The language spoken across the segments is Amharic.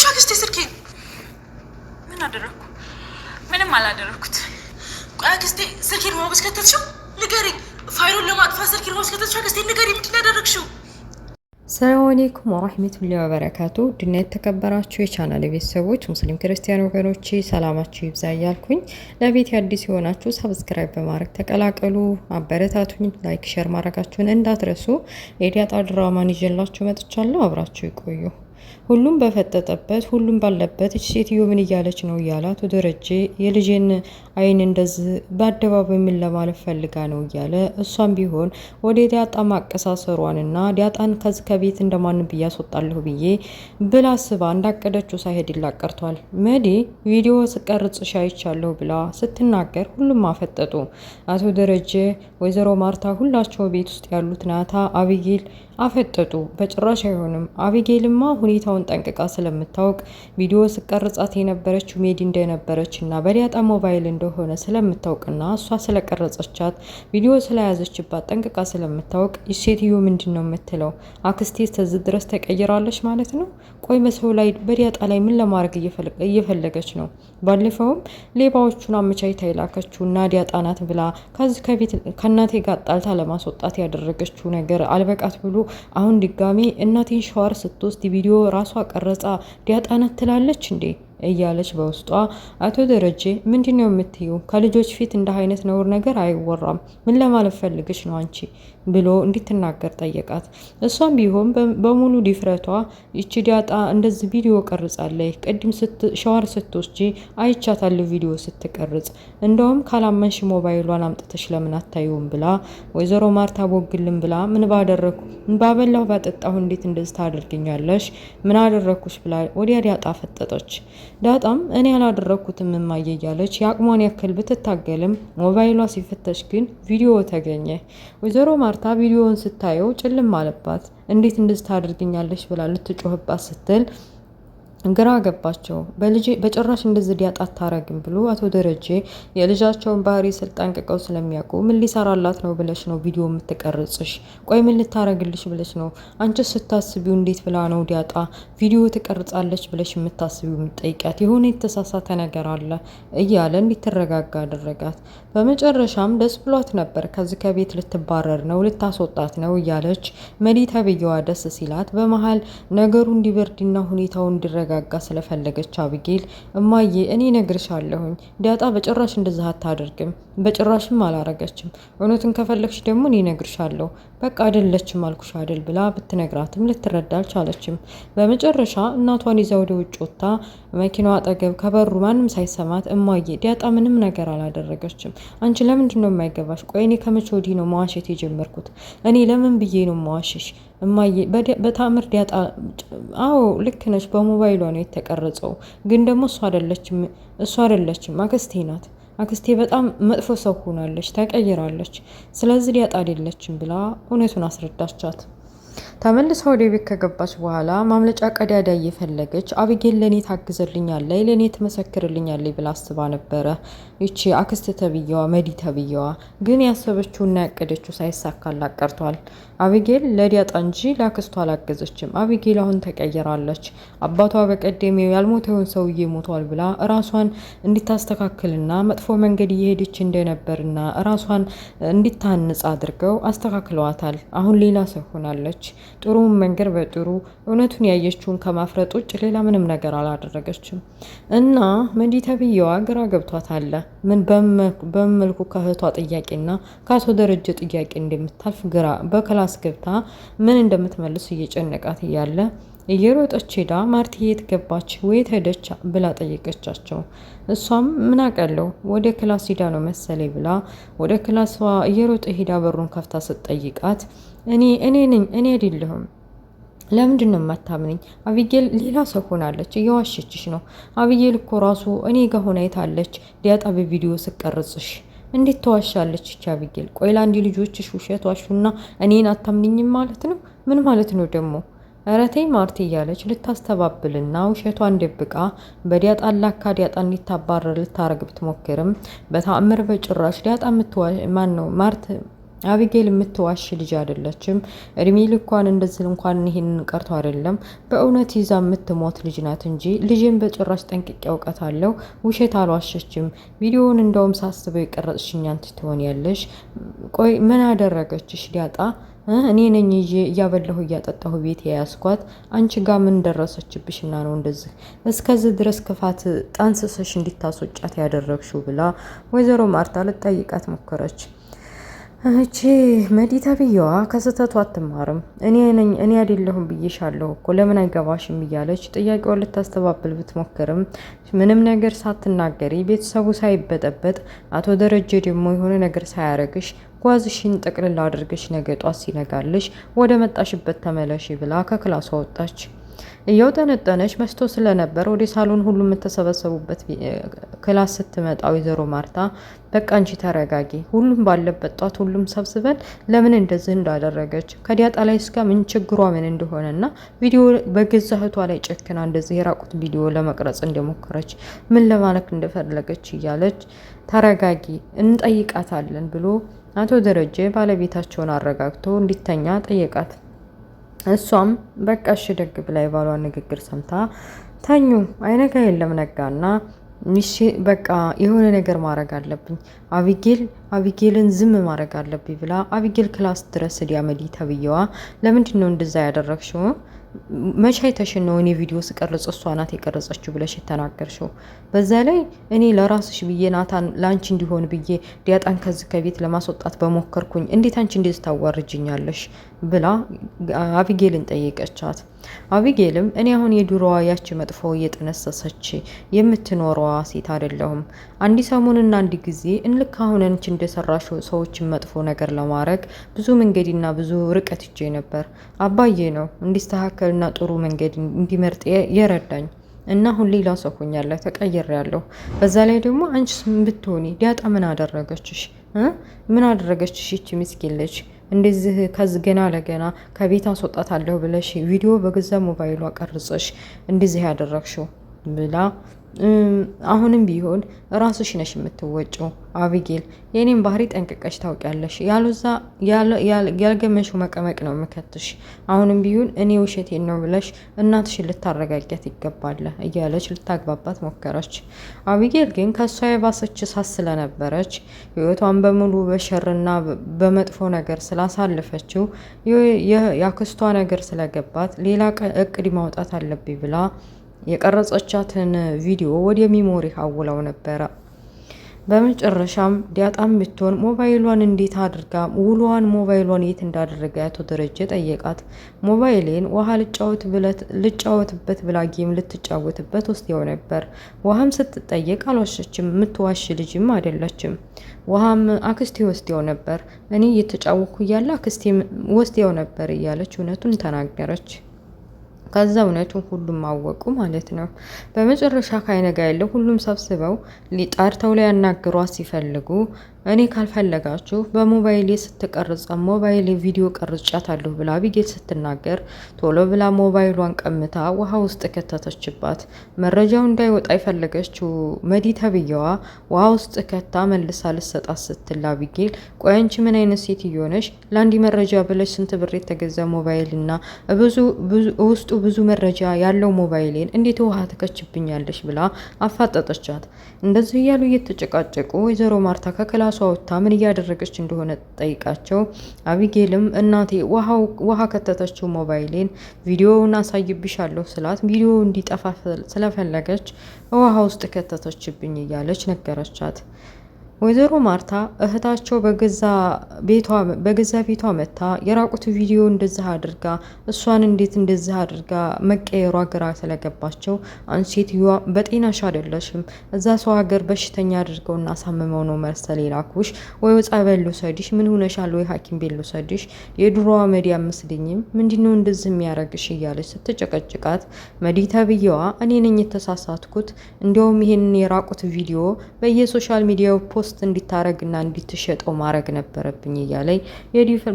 አክስቴ ስልኬን ምን አደረኩ? ምንም አላደረኩት። ቆይ አክስቴ ስልኬን ውሃ ውስጥ ከተትሽው? ንገሪኝ። ፋይሉን ለማጥፋት ስልኬን ውሃ ውስጥ ከተትሽው? አክስቴ ንገሪኝ፣ ምንድን ነው ያደረግሽው? ሰላም አለይኩም ወራህመቱላሂ ወበረካቱ። ድና የተከበራችሁ የቻናል ቤተሰቦች ሙስሊም ክርስቲያን ወገኖቼ ሰላማችሁ ይብዛ እያልኩኝ ለቤት አዲስ የሆናችሁ ሰብስክራይብ በማድረግ ተቀላቀሉ፣ አበረታቱኝ። ላይክ ሼር ማድረጋችሁን እንዳትረሱ። የዳጣ ድራማን ይዤላችሁ መጥቻለሁ። አብራችሁ ይቆዩ። ሁሉም በፈጠጠበት ሁሉም ባለበት እቺ ሴትዮ ምን እያለች ነው እያላት ደረጀ የልጅን አይን እንደዚህ በአደባባይ ምን ለማለት ፈልጋ ነው እያለ እሷም ቢሆን ወደ ዳጣ ማቀሳሰሯንና ዳጣን ከዚህ ከቤት እንደማን ብዬ አስወጣለሁ ብዬ ብላ አስባ እንዳቀደችው ሳይሄድ ይላቀርቷል። መዲ ቪዲዮ ስቀርጽ ሻይቻለሁ ብላ ስትናገር ሁሉም አፈጠጡ። አቶ ደረጀ፣ ወይዘሮ ማርታ፣ ሁላቸው ቤት ውስጥ ያሉት ናታ፣ አቢጌል አፈጠጡ። በጭራሽ አይሆንም። አቢጌልማ ሁኔታውን ጠንቅቃ ስለምታውቅ ቪዲዮ ስቀርጻት የነበረችው ሜዲ እንደነበረች እና በዳጣ ሞባይል እንደሆነ ስለምታውቅና እሷ ስለቀረጸቻት ቪዲዮ ስለያዘችባት ጠንቅቃ ስለምታውቅ ሴትዮ ምንድን ነው የምትለው? አክስቴ እስከዚህ ድረስ ተቀይራለች ማለት ነው? ቆይ በሰው ላይ በዳጣ ላይ ምን ለማድረግ እየፈለገች ነው? ባለፈውም ሌባዎቹን አመቻችታ የላከችው እና ዳጣ ናት ብላ ከዚህ ከቤት ከእናቴ ጋር ጣልታ ለማስወጣት ያደረገችው ነገር አልበቃት ብሎ አሁን ድጋሚ እናቴን ሻወር ስትወስድ ቪዲዮ ራሷ ቀረጻ ዳጣ ናት ትላለች እንዴ እያለች በውስጧ አቶ ደረጀ ምንድነው የምትዩ? ከልጆች ፊት እንደ አይነት ነውር ነገር አይወራም። ምን ለማለት ፈልግሽ ነው አንቺ ብሎ እንድትናገር ጠየቃት። እሷም ቢሆን በሙሉ ዲፍረቷ ይቺ ዳጣ እንደዚህ ቪዲዮ ቀርጻለች፣ ቅድም ሻወር ስትወስጂ አይቻታለሁ ቪዲዮ ስትቀርጽ፣ እንደውም ካላመንሽ ሞባይሏን አምጥተሽ ለምን አታዩም ብላ ወይዘሮ ማርታ ቦግልን ብላ ምን ባደረኩ ባበላሁ ባጠጣሁ እንዴት እንደዚህ ታደርግኛለሽ? ምን አደረኩሽ ብላ ወዲያ ዳጣ ፈጠጠች። ዳጣም እኔ ያላደረኩትም እማዬ እያለች የአቅሟን ያክል ብትታገልም ሞባይሏ ሲፈተሽ ግን ቪዲዮ ተገኘ። ወይዘሮ ማርታ ቪዲዮውን ስታየው ጭልም አለባት። እንዴት እንደዚህ ታደርግኛለች ብላ ልትጮህባት ስትል ግራ ገባቸው። በጭራሽ እንደዚህ ዳጣ አታረግም ብሎ አቶ ደረጀ የልጃቸውን ባህሪ ጠንቅቀው ስለሚያውቁ ምን ሊሰራላት ነው ብለሽ ነው ቪዲዮ የምትቀርጽሽ? ቆይ ምን ልታረግልሽ ብለሽ ነው? አንቺ ስታስቢው እንዴት ብላ ነው ዳጣ ቪዲዮ ትቀርጻለች ብለሽ የምታስቢው የምትጠይቂያት? የሆነ የተሳሳተ ነገር አለ እያለ እንድትረጋጋ አደረጋት። በመጨረሻም ደስ ብሏት ነበር። ከዚህ ከቤት ልትባረር ነው ልታስወጣት ነው እያለች መዲ ተብዬዋ ደስ ሲላት በመሀል ነገሩ እንዲበርድና ሁኔታው እንዲረጋ ጋጋ ስለፈለገች አቢጌል እማዬ እኔ ነግርሻለሁኝ ዳጣ በጭራሽ እንደዛ አታደርግም፣ በጭራሽም አላረገችም። እውነቱን ከፈለግሽ ደግሞ እኔ ነግርሻለሁ፣ በቃ አይደለችም አልኩሽ አይደል ብላ ብትነግራትም ልትረዳ አልቻለችም። በመጨረሻ እናቷን ይዛ ወደ ውጭ ወጣ። መኪናዋ አጠገብ ከበሩ ማንም ሳይሰማት እማዬ ዳጣ ምንም ነገር አላደረገችም፣ አንቺ ለምንድን ነው የማይገባሽ? ቆይ እኔ ከመቼ ወዲህ ነው መዋሸት የጀመርኩት? እኔ ለምን ብዬ ነው መዋሸሽ? እማዬ በታምር ዳጣ አዎ ልክ ነች፣ በሞባይሏ ነው የተቀረጸው። ግን ደግሞ እሷ አይደለችም አክስቴ ናት። አክስቴ በጣም መጥፎ ሰው ሆናለች፣ ተቀይራለች። ስለዚህ ዳጣ አይደለችም ብላ እውነቱን አስረዳቻት። ተመልሳ ወደ ቤት ከገባች በኋላ ማምለጫ ቀዳዳ እየፈለገች አቢጌል ለኔ ታግዘልኛለች፣ ለኔ ትመሰክርልኛለች ብላ አስባ ነበረ። ይቺ አክስት ተብዬዋ መዲ ተብዬዋ ግን ያሰበችውና ያቀደችው ሳይሳካላት ቀርቷል። አቢጌል ለዳጣ እንጂ ለአክስቷ አላገዘችም። አቢጌል አሁን ተቀይራለች። አባቷ በቀደም ያልሞተውን ሰውዬ ሞቷል ብላ ራሷን እንድታስተካክልና መጥፎ መንገድ እየሄደች እንደነበርና ራሷን እንድታንጽ አድርገው አስተካክለዋታል። አሁን ሌላ ሰው ሆናለች። ጥሩውን መንገድ በጥሩ እውነቱን ያየችውን ከማፍረጥ ውጭ ሌላ ምንም ነገር አላደረገችም። እና መዲ ተብዬዋ ግራ ገብቷታል። ምን በመልኩ ከእህቷ ጥያቄና ከአቶ ደረጀ ጥያቄ እንደምታልፍ ግራ በክላስ ገብታ ምን እንደምትመልስ እየጨነቃት እያለ እየሮጠች ሄዳ ማርትዬ የት ገባች ወይ ሄደች ብላ ጠየቀቻቸው። እሷም ምን አቀለው ወደ ክላስ ሄዳ ነው መሰለኝ ብላ ወደ ክላሷ እየሮጠ ሄዳ በሩን ከፍታ ስትጠይቃት እኔ አይደለሁም፣ ለምንድን ነው የማታምነኝ? አቢጌል ሌላ ሰው ሆናለች፣ እየዋሸችሽ ነው። አቢጌል እኮ ራሱ እኔ ጋር ሆና አይታለች ዳጣ በቪዲዮ ስቀርጽሽ። እንዴት ተዋሻለች ይቺ አቢጌል? ቆይ ለአንድ ልጆችሽ ውሸት ዋሹና እኔን አታምንኝም ማለት ነው? ምን ማለት ነው ደግሞ? እረቴ ማርቲ እያለች ልታስተባብልና ውሸቷን ደብቃ በዳጣ ላካ ዳጣ እንዲታባረር ልታረግ ብትሞክርም በተአምር በጭራሽ ዳጣ ማን ነው አቢጌል የምትዋሽ ልጅ አይደለችም። እድሜ ልኳን እንደዚህ እንኳን ይሄን ቀርቶ አይደለም በእውነት ይዛ የምትሞት ልጅ ናት እንጂ ልጅን በጭራሽ ጠንቅቄ አውቃታለሁ። ውሸት አልዋሸችም። ቪዲዮውን እንደውም ሳስበው የቀረጽሽኝ አንቺ ትሆኛለሽ። ቆይ ምን አደረገችሽ ዳጣ? እኔ ነኝ እያበላሁ እያጠጣሁ ቤት የያዝኳት። አንቺ ጋር ምን ደረሰችብሽና ነው እንደዚህ እስከዚህ ድረስ ክፋት ጣንስሰሽ እንዲታስወጫት ያደረግሽው? ብላ ወይዘሮ ማርታ ልጠይቃት ሞከረች። እቺ መዲ ተብዬዋ ከስህተቱ አትማርም። እኔ አይደለሁም ብዬሻለሁ እኮ ለምን አይገባሽም እያለች ጥያቄውን ልታስተባብል ብትሞክርም ምንም ነገር ሳትናገሪ ቤተሰቡ ሳይበጠበጥ አቶ ደረጀ ደግሞ የሆነ ነገር ሳያረግሽ ጓዝሽን ጠቅልላ አድርገሽ ነገ ጧት ሲነጋልሽ ወደ መጣሽበት ተመለሽ ብላ ከክላሷ ወጣች። እየውጠነጠነች መስቶ ስለነበር ወደ ሳሎን ሁሉም የተሰበሰቡበት ክላስ ስትመጣ ወይዘሮ ማርታ በቃ አንቺ ተረጋጊ፣ ሁሉም ባለበት ጧት ሁሉም ሰብስበን ለምን እንደዚህ እንዳደረገች ከዲያጣ ላይ እስከ ምን ችግሯ ምን እንደሆነና ቪዲዮ በገዛ እህቷ ላይ ጨክና እንደዚህ የራቁት ቪዲዮ ለመቅረጽ እንደሞከረች ምን ለማለት እንደፈለገች እያለች ተረጋጊ እንጠይቃታለን ብሎ አቶ ደረጀ ባለቤታቸውን አረጋግቶ እንዲተኛ ጠየቃት። እሷም በቃ እሺ ደግ ብላ የባሏን ንግግር ሰምታ ተኙ። አይነጋ የለም ነጋና ሚሽ በቃ የሆነ ነገር ማድረግ አለብኝ አቢጌልን ዝም ማድረግ አለብኝ ብላ አቢጌል ክላስ ድረስ ዲያመዲ ተብዬዋ ለምንድን ነው እንደዛ ያደረግሽው? መቼ አይተሽን ነው እኔ ቪዲዮ ስቀርጽ እሷ ናት የቀረጸችው ብለሽ የተናገርሽው? በዛ ላይ እኔ ለራስሽ ብዬ ናታን ላንቺ እንዲሆን ብዬ ዲያጣን ከዚህ ከቤት ለማስወጣት በሞከርኩኝ እንዴት አንቺ እንደዚህ ታዋርጅኛለሽ? ብላ አቢጌልን ጠየቀቻት። አቢጌልም እኔ አሁን የዱሮዋ ያቺ መጥፎ እየጠነሰሰች የምትኖረዋ ሴት አይደለሁም። አንዲ ሰሞንና አንዲ ጊዜ እንልክ አሁን አንቺ እንደሰራሽው ሰዎችን መጥፎ ነገር ለማድረግ ብዙ መንገድና ብዙ ርቀት ይጄ ነበር። አባዬ ነው እንዲስተካከልና ጥሩ መንገድ እንዲመርጥ የረዳኝ እና አሁን ሌላ ሰው ሆኛለሁ፣ ተቀይሬያለሁ። በዛ ላይ ደግሞ አንቺስ ብትሆኒ ዲያጣ ምን አደረገችሽ? ምን አደረገችሽ? ይቺ ምስኪን ልጅ እንደዚህ ከዚህ ገና ለገና ከቤት አስወጣታለሁ ብለሽ ቪዲዮ በገዛ ሞባይሏ ቀርጸሽ እንደዚህ ያደረግሽው ብላ አሁንም ቢሆን ራስሽ ነሽ የምትወጪው አቢጌል፣ የኔን ባህሪ ጠንቅቀሽ ታውቂያለሽ። ያልገመሽው መቀመቅ ነው የምከትሽ። አሁንም ቢሆን እኔ ውሸቴን ነው ብለሽ እናትሽን ልታረጋጊያት ይገባል እያለች ልታግባባት ሞከረች። አቢጌል ግን ከሷ የባሰች ሳት ስለነበረች ህይወቷን በሙሉ በሸርና በመጥፎ ነገር ስላሳለፈችው ያክስቷ ነገር ስለገባት ሌላ እቅድ ማውጣት አለብኝ ብላ የቀረጸቻትን ቪዲዮ ወደ ሚሞሪ አውላው ነበረ። በመጨረሻም ዲያጣም ብትሆን ሞባይሏን እንዴት አድርጋ ውሏን ሞባይሏን የት እንዳደረገ አቶ ደረጀ ጠየቃት። ሞባይሌን ውሃ ልጫወትበት ብላ ጌም ልትጫወትበት ወስደው ነበር። ውሃም ስትጠየቅ አልዋሸችም። የምትዋሽ ልጅም አይደለችም። ውሃም አክስቴ ወስደው ነበር፣ እኔ እየተጫወኩ እያለ አክስቴ ወስደው ነበር እያለች እውነቱን ተናገረች። ከዛ እውነቱን ሁሉም አወቁ ማለት ነው። በመጨረሻ ካይነጋ ያለው ሁሉም ሰብስበው ሊጣርተው ላይ ያናግሯት ሲፈልጉ እኔ ካልፈለጋችሁ በሞባይሌ ስትቀርጻ ሞባይሌ ቪዲዮ ቀርጫታለሁ ብላ አቢጌል ስትናገር ቶሎ ብላ ሞባይሏን ቀምታ ውሃ ውስጥ ከተተችባት። መረጃው እንዳይወጣ የፈለገችው መዲ ተብዬዋ ውሃ ውስጥ ከታ መልሳ ልሰጣት ስትል አቢጌል ቆይ አንቺ ምን አይነት ሴትዮ ነሽ? ለአንድ መረጃ ብለሽ ስንት ብር የተገዛ ሞባይልና ውስጡ ብዙ መረጃ ያለው ሞባይሌን እንዴት ውሃ ትከችብኛለሽ? ብላ አፋጠጠቻት። እንደዚህ እያሉ እየተጨቃጨቁ ወይዘሮ ማርታ ከክላሷ ወጥታ ምን እያደረገች እንደሆነ ጠይቃቸው፣ አቢጌልም እናቴ ውሃ ከተተችው ሞባይሌን ቪዲዮውን አሳይብሻለሁ ስላት ቪዲዮ እንዲጠፋ ስለፈለገች ውሃ ውስጥ ከተተችብኝ እያለች ነገረቻት። ወይዘሮ ማርታ እህታቸው በገዛ ቤቷ መታ የራቁት ቪዲዮ እንደዚህ አድርጋ እሷን እንዴት እንደዚህ አድርጋ መቀየሯ ግራ ስለገባቸው አንቺ ሴትዮዋ በጤናሽ አይደለሽም፣ እዛ ሰው ሀገር በሽተኛ አድርገውና አሳምመው ነው መርሰል ላኩሽ፣ ወይ ጸበል ልውሰድሽ፣ ምን ሆነሻል፣ ወይ ሐኪም ቤት ልውሰድሽ፣ የድሮዋ መዲ አመስልኝም ምንድነው እንደዚህ የሚያረግሽ እያለች ስትጨቀጭቃት መዲ ተብዬዋ እኔ ነኝ የተሳሳትኩት፣ እንዲያውም ይሄንን የራቁት ቪዲዮ በየሶሻል ሚዲያው ፖስት ፖስት እንዲታረግና እንዲትሸጠው ማድረግ ነበረብኝ እያለኝ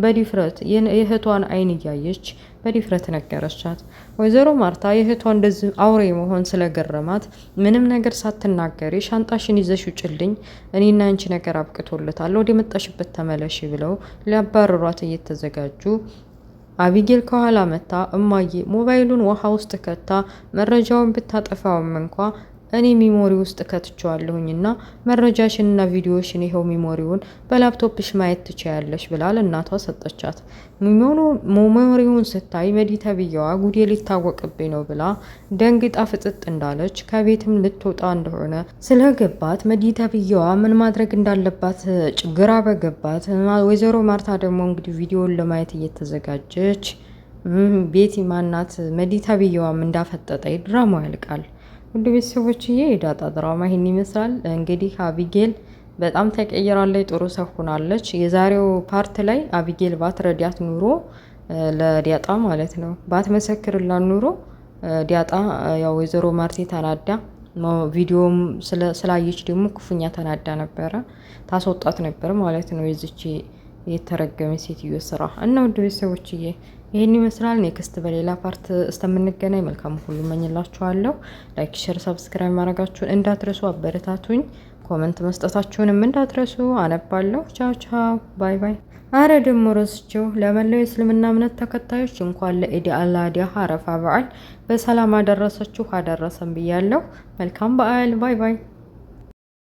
በዲፍረት የእህቷን አይን እያየች በዲፍረት ነገረቻት። ወይዘሮ ማርታ የእህቷ እንደዚህ አውሬ መሆን ስለገረማት ምንም ነገር ሳትናገሪ ሻንጣሽን ይዘሽ ውጭልኝ፣ እኔና አንቺ ነገር አብቅቶለታል፣ ወደ መጣሽበት ተመለሽ ብለው ሊያባረሯት እየተዘጋጁ አቢጌል ከኋላ መታ እማዬ ሞባይሉን ውሃ ውስጥ ከታ መረጃውን ብታጠፋውም እንኳ እኔ ሚሞሪ ውስጥ ከትቸዋለሁኝና መረጃሽንና ቪዲዮሽን ይኸው ሚሞሪውን በላፕቶፕሽ ማየት ትችያለሽ ብላ ለእናቷ ሰጠቻት። ሚሞሪውን ስታይ መዲ ተብዬዋ ጉዴ ሊታወቅብኝ ነው ብላ ደንግጣ ፍጥጥ እንዳለች ከቤትም ልትወጣ እንደሆነ ስለገባት መዲ ተብዬዋ ምን ማድረግ እንዳለባት ችግራ በገባት። ወይዘሮ ማርታ ደግሞ እንግዲህ ቪዲዮውን ለማየት እየተዘጋጀች ቤቲ ማናት መዲ ተብዬዋም እንዳፈጠጠ ድራማው ያልቃል። ውድ ቤተሰቦችዬ የዳጣ ድራማ ይህን ይመስላል። እንግዲህ አቢጌል በጣም ተቀይራለች፣ ጥሩ ሰው ሆናለች። የዛሬው ፓርት ላይ አቢጌል ባትረዳት ኑሮ ለዲያጣ ማለት ነው ባትመሰክርላት ኑሮ ዲያጣ ያው ወይዘሮ ማርቴ ተናዳ ቪዲዮም ስላየች ደግሞ ክፉኛ ተናዳ ነበረ፣ ታስወጣት ነበር ማለት ነው የዚች የተረገመ ሴትዮ ስራ እና ውድ ቤተሰቦችዬ ይህን ይመስላል። ኔክስት በሌላ ፓርት እስከምንገናኝ መልካም ሁሉ እመኝላችኋለሁ። ላይክ፣ ሼር፣ ሰብስክራይብ ማድረጋችሁን እንዳትረሱ፣ አበረታቱኝ። ኮመንት መስጠታችሁንም እንዳትረሱ። አነባለሁ። ቻው ቻው፣ ባይ ባይ። አረ ደግሞ ረስቸው ለመላው የእስልምና እምነት ተከታዮች እንኳን ለኢድ አል አድሃ አረፋ በዓል በሰላም አደረሳችሁ አደረሰን ብያለሁ። መልካም በዓል። ባይ ባይ።